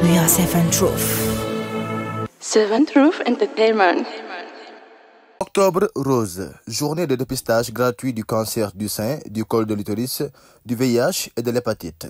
We are Seven Truth. Seven Truth Entertainment. Octobre rose, journée de dépistage gratuit du cancer du sein, du col de l'utérus, du VIH et de l'hépatite.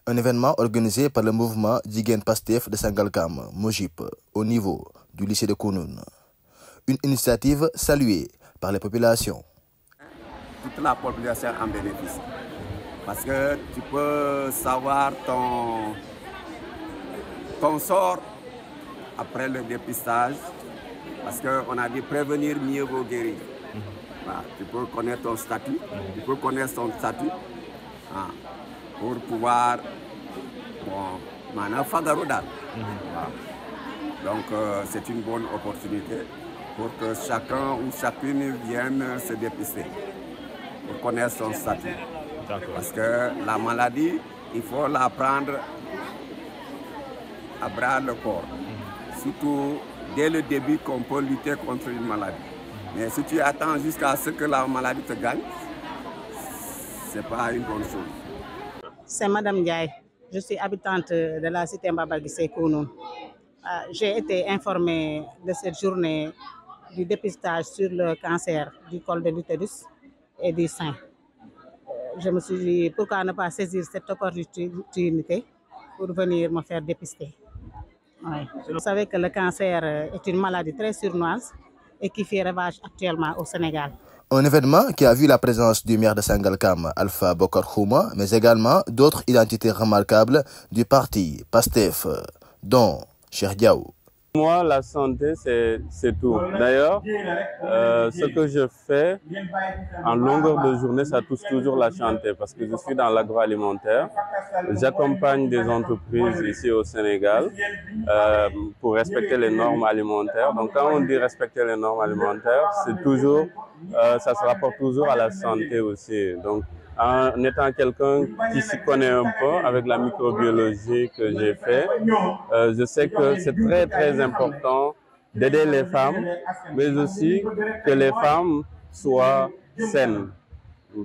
Un événement organisé par le mouvement Jigéen Pastef de Sangalkam, Mojip, au niveau du lycée de Kounoune. Une initiative saluée par les populations. Toute la population en bénéficie. Parce que tu peux savoir ton sort après le dépistage. Parce qu'on a dit prévenir mieux vaut guérir. Voilà, tu peux connaître ton statut, tu peux connaître ton statut pour pouvoir maintenant fagaru daal. Donc c'est une bonne opportunité pour que chacun ou chacune vienne se dépister, pour connaître son statut. Parce que la maladie, il faut la prendre à bras le corps. Surtout dès le début qu'on peut lutter contre une maladie. Mais si tu attends jusqu'à ce que la maladie te gagne, ce n'est pas une bonne chose. C'est Madame Ndiaye. Je suis habitante de la cité Mbaba-Guissé Kounoune. J'ai été informée de cette journée du dépistage sur le cancer du col de l'utérus et du sein. Je me suis dit, pourquoi ne pas saisir cette opportunité pour venir me faire dépister. Oui. Vous savez que le cancer est une maladie très sournoise et qui fait ravage actuellement au Sénégal. Un événement qui a vu la présence du maire de Sangalkam, Alpha Bokar Khouma, mais également d'autres identités remarquables du parti Pastef, dont Cheikh Diaw. Moi, la santé, c'est tout. D'ailleurs, ce que je fais en longueur de journée, ça touche toujours la santé parce que je suis dans l'agroalimentaire. J'accompagne des entreprises ici au Sénégal pour respecter les normes alimentaires. Donc, quand on dit respecter les normes alimentaires, c'est toujours, ça se rapporte toujours à la santé aussi. Donc, en étant quelqu'un qui s'y connaît un peu avec la microbiologie que j'ai fait, je sais que c'est très très important d'aider les femmes, mais aussi que les femmes soient saines.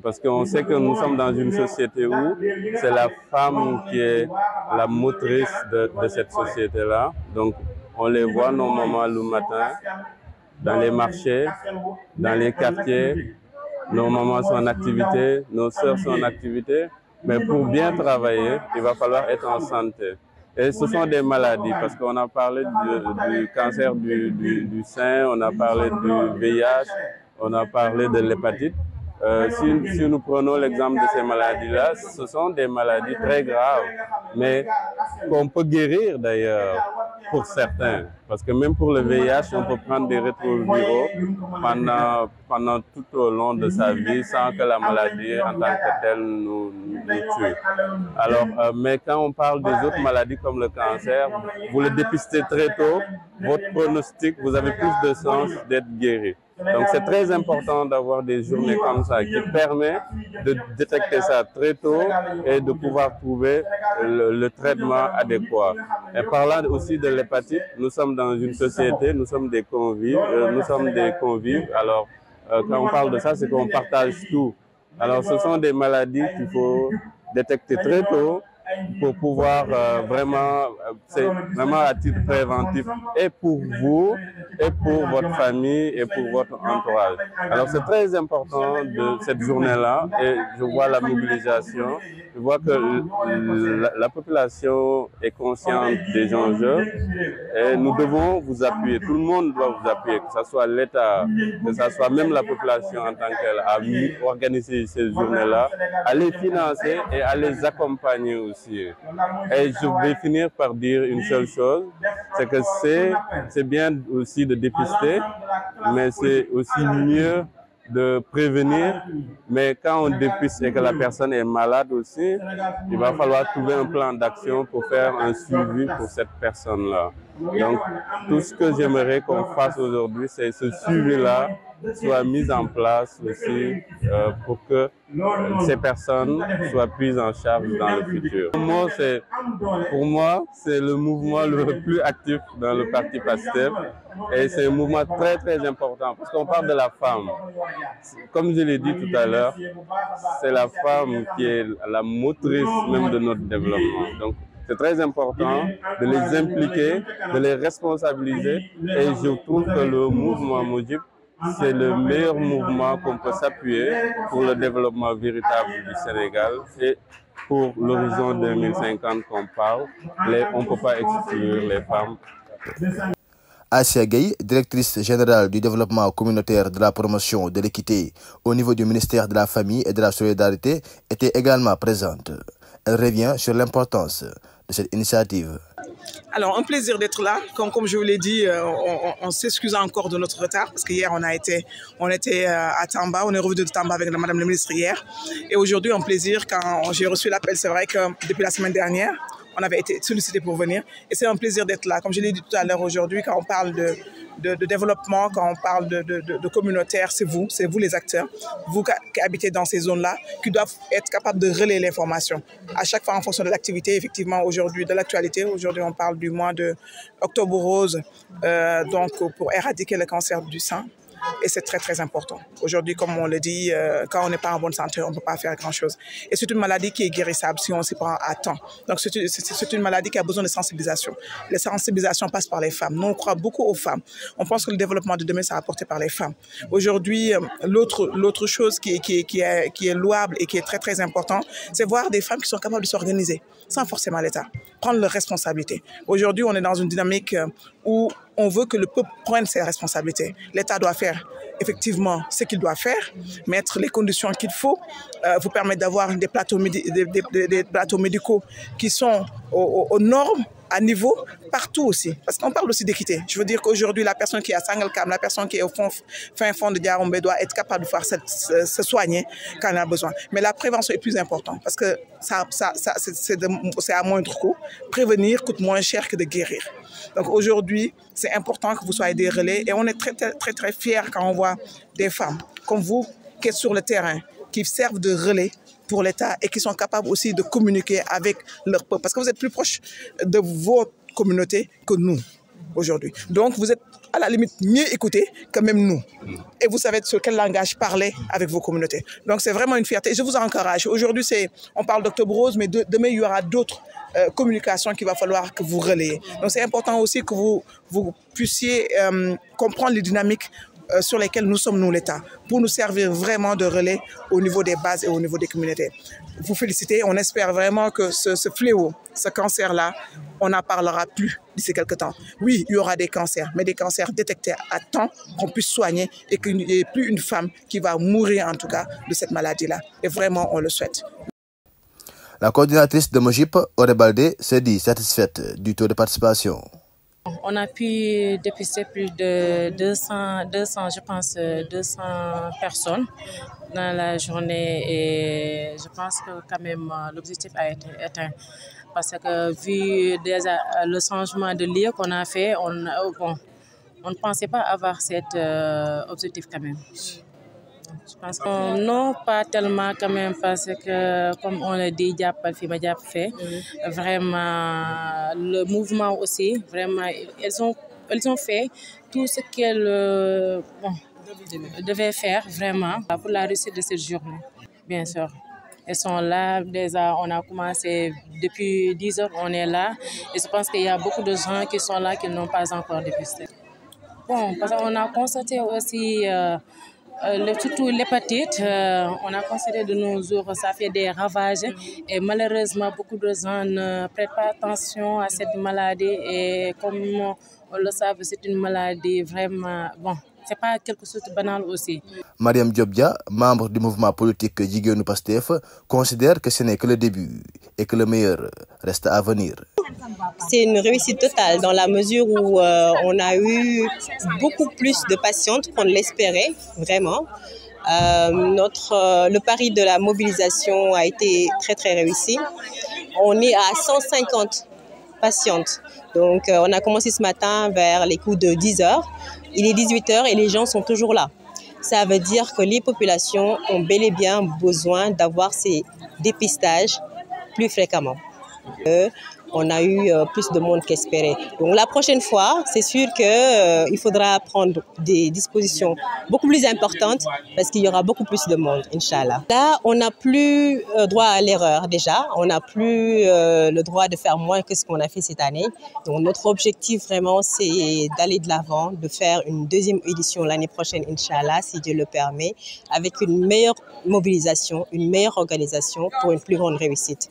Parce qu'on sait que nous sommes dans une société où c'est la femme qui est la motrice de cette société-là. Donc on les voit normalement le matin dans les marchés, dans les quartiers. Nos mamans sont en activité, nos sœurs sont en activité, mais pour bien travailler, il va falloir être en santé. Et ce sont des maladies, parce qu'on a parlé du cancer du sein, on a parlé du VIH, on a parlé de l'hépatite. Si nous prenons l'exemple de ces maladies-là, ce sont des maladies très graves, mais qu'on peut guérir d'ailleurs pour certains. Parce que même pour le VIH, on peut prendre des rétroviraux pendant tout au long de sa vie sans que la maladie en tant que telle nous tue. Alors, mais quand on parle des autres maladies comme le cancer, vous le dépistez très tôt, votre pronostic, vous avez plus de chances d'être guéri. Donc c'est très important d'avoir des journées comme ça qui permettent de détecter ça très tôt et de pouvoir trouver le traitement adéquat. Et parlant aussi de l'hépatite, nous sommes dans une société, nous sommes des convives, Alors quand on parle de ça, c'est qu'on partage tout. Alors ce sont des maladies qu'il faut détecter très tôt pour pouvoir c'est vraiment à titre préventif et pour vous, et pour votre famille, et pour votre entourage. Alors c'est très important de cette journée-là et je vois la mobilisation, je vois que la population est consciente des enjeux et nous devons vous appuyer, tout le monde doit vous appuyer, que ce soit l'État, que ce soit même la population en tant qu'elle, à organiser ces journées-là, à les financer et à les accompagner aussi. Et je vais finir par dire une seule chose, c'est que c'est bien aussi de dépister, mais c'est aussi mieux de prévenir. Mais quand on dépiste et que la personne est malade aussi, il va falloir trouver un plan d'action pour faire un suivi pour cette personne-là. Donc, tout ce que j'aimerais qu'on fasse aujourd'hui, c'est ce suivi-là soit mis en place aussi pour que ces personnes soient prises en charge dans le futur. Pour moi, c'est le mouvement le plus actif dans le parti Pastef et c'est un mouvement très très important parce qu'on parle de la femme. Comme je l'ai dit tout à l'heure, c'est la femme qui est la motrice même de notre développement. Donc, C'est très important de les impliquer, de les responsabiliser et je trouve que le mouvement Mojib, c'est le meilleur mouvement qu'on peut s'appuyer pour le développement véritable du Sénégal et pour l'horizon 2050 qu'on parle. On ne peut pas exclure les femmes. Asia Gueye, directrice générale du développement communautaire de la promotion de l'équité au niveau du ministère de la Famille et de la Solidarité, était également présente. Elle revient sur l'importance de cette initiative. Alors, un plaisir d'être là. Comme je vous l'ai dit, on s'excuse encore de notre retard parce qu'hier, on était à Tamba. On est revenu de Tamba avec Madame la ministre hier. Et aujourd'hui, un plaisir quand j'ai reçu l'appel. C'est vrai que depuis la semaine dernière, on avait été sollicité pour venir. Et c'est un plaisir d'être là. Comme je l'ai dit tout à l'heure aujourd'hui, quand on parle de développement, quand on parle de communautaire, c'est vous les acteurs, vous qui habitez dans ces zones-là, qui doivent être capables de relayer l'information. À chaque fois en fonction de l'activité, effectivement, aujourd'hui, de l'actualité. Aujourd'hui, on parle du mois de Octobre Rose, donc pour éradiquer le cancer du sein. Et c'est très, très important. Aujourd'hui, comme on le dit, quand on n'est pas en bonne santé, on ne peut pas faire grand-chose. Et c'est une maladie qui est guérissable si on s'y prend à temps. Donc, c'est une maladie qui a besoin de sensibilisation. Les sensibilisations passent par les femmes. Nous, on croit beaucoup aux femmes. On pense que le développement de demain sera apporté par les femmes. Aujourd'hui, l'autre chose qui est louable et qui est très, très important, c'est voir des femmes qui sont capables de s'organiser, sans forcément l'État, prendre leurs responsabilités. Aujourd'hui, on est dans une dynamique où on veut que le peuple prenne ses responsabilités. L'État doit faire effectivement ce qu'il doit faire, mettre les conditions qu'il faut, vous permettre d'avoir des plateaux médicaux qui sont aux normes, à niveau, partout aussi. Parce qu'on parle aussi d'équité. Je veux dire qu'aujourd'hui, la personne qui est à Sangalkam, la personne qui est au fin fond de Diarombe doit être capable de se soigner quand elle a besoin. Mais la prévention est plus importante parce que c'est à moindre coût. Prévenir coûte moins cher que de guérir. Donc aujourd'hui, c'est important que vous soyez des relais et on est très, très, très, très fiers quand on voit des femmes comme vous qui êtes sur le terrain, qui servent de relais pour l'État et qui sont capables aussi de communiquer avec leur peuple. Parce que vous êtes plus proche de votre communauté que nous aujourd'hui. Donc vous êtes à la limite mieux écoutés que même nous. Et vous savez sur quel langage parler avec vos communautés. Donc c'est vraiment une fierté. Je vous encourage. Aujourd'hui, on parle d'Octobre Rose, mais demain, il y aura d'autres communications qu'il va falloir que vous relayez. Donc c'est important aussi que vous puissiez comprendre les dynamiques sur lesquels nous sommes, nous, l'État, pour nous servir vraiment de relais au niveau des bases et au niveau des communautés. Vous félicitez, on espère vraiment que ce fléau, ce cancer-là, on n'en parlera plus d'ici quelques temps. Oui, il y aura des cancers, mais des cancers détectés à temps, qu'on puisse soigner et qu'il n'y ait plus une femme qui va mourir, en tout cas, de cette maladie-là. Et vraiment, on le souhaite. La coordinatrice de Mojib, Auré Baldé, s'est dit satisfaite du taux de participation. On a pu dépister plus de 200, je pense, 200 personnes dans la journée et je pense que quand même l'objectif a été atteint. Parce que vu déjà le changement de lieu qu'on a fait, on ne pensait pas avoir cet objectif quand même. Je pense que non, pas tellement quand même, parce que, comme on l'a dit, vraiment, le mouvement aussi, vraiment, elles ont fait tout ce qu'elles devaient faire, vraiment, pour la réussite de cette journée, bien sûr. Elles sont là, déjà, on a commencé depuis 10 heures, on est là, et je pense qu'il y a beaucoup de gens qui sont là qui n'ont pas encore dépisté. Bon, parce qu'on a constaté aussi... surtout l'hépatite, on a constaté de nos jours, ça fait des ravages et malheureusement beaucoup de gens ne prêtent pas attention à cette maladie et comme on le sait, c'est une maladie vraiment, c'est pas quelque chose de banal aussi. Mariam Diobdia, membre du mouvement politique Jigéenu Pastef, considère que ce n'est que le début et que le meilleur reste à venir. C'est une réussite totale dans la mesure où on a eu beaucoup plus de patientes qu'on l'espérait, vraiment. Le pari de la mobilisation a été très très réussi. On est à 150 patientes. Donc on a commencé ce matin vers les coups de 10 heures. Il est 18 heures et les gens sont toujours là. Ça veut dire que les populations ont bel et bien besoin d'avoir ces dépistages plus fréquemment. on a eu plus de monde qu'espéré. Donc la prochaine fois, c'est sûr qu'il faudra prendre des dispositions beaucoup plus importantes parce qu'il y aura beaucoup plus de monde, Inch'Allah. Là, on n'a plus droit à l'erreur déjà. On n'a plus le droit de faire moins que ce qu'on a fait cette année. Donc notre objectif vraiment, c'est d'aller de l'avant, de faire une deuxième édition l'année prochaine, Inch'Allah, si Dieu le permet, avec une meilleure mobilisation, une meilleure organisation pour une plus grande réussite.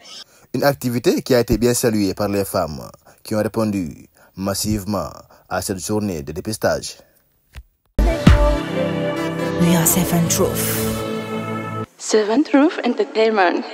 Une activité qui a été bien saluée par les femmes qui ont répondu massivement à cette journée de dépistage. We are 7 Truth. 7 Truth Entertainment.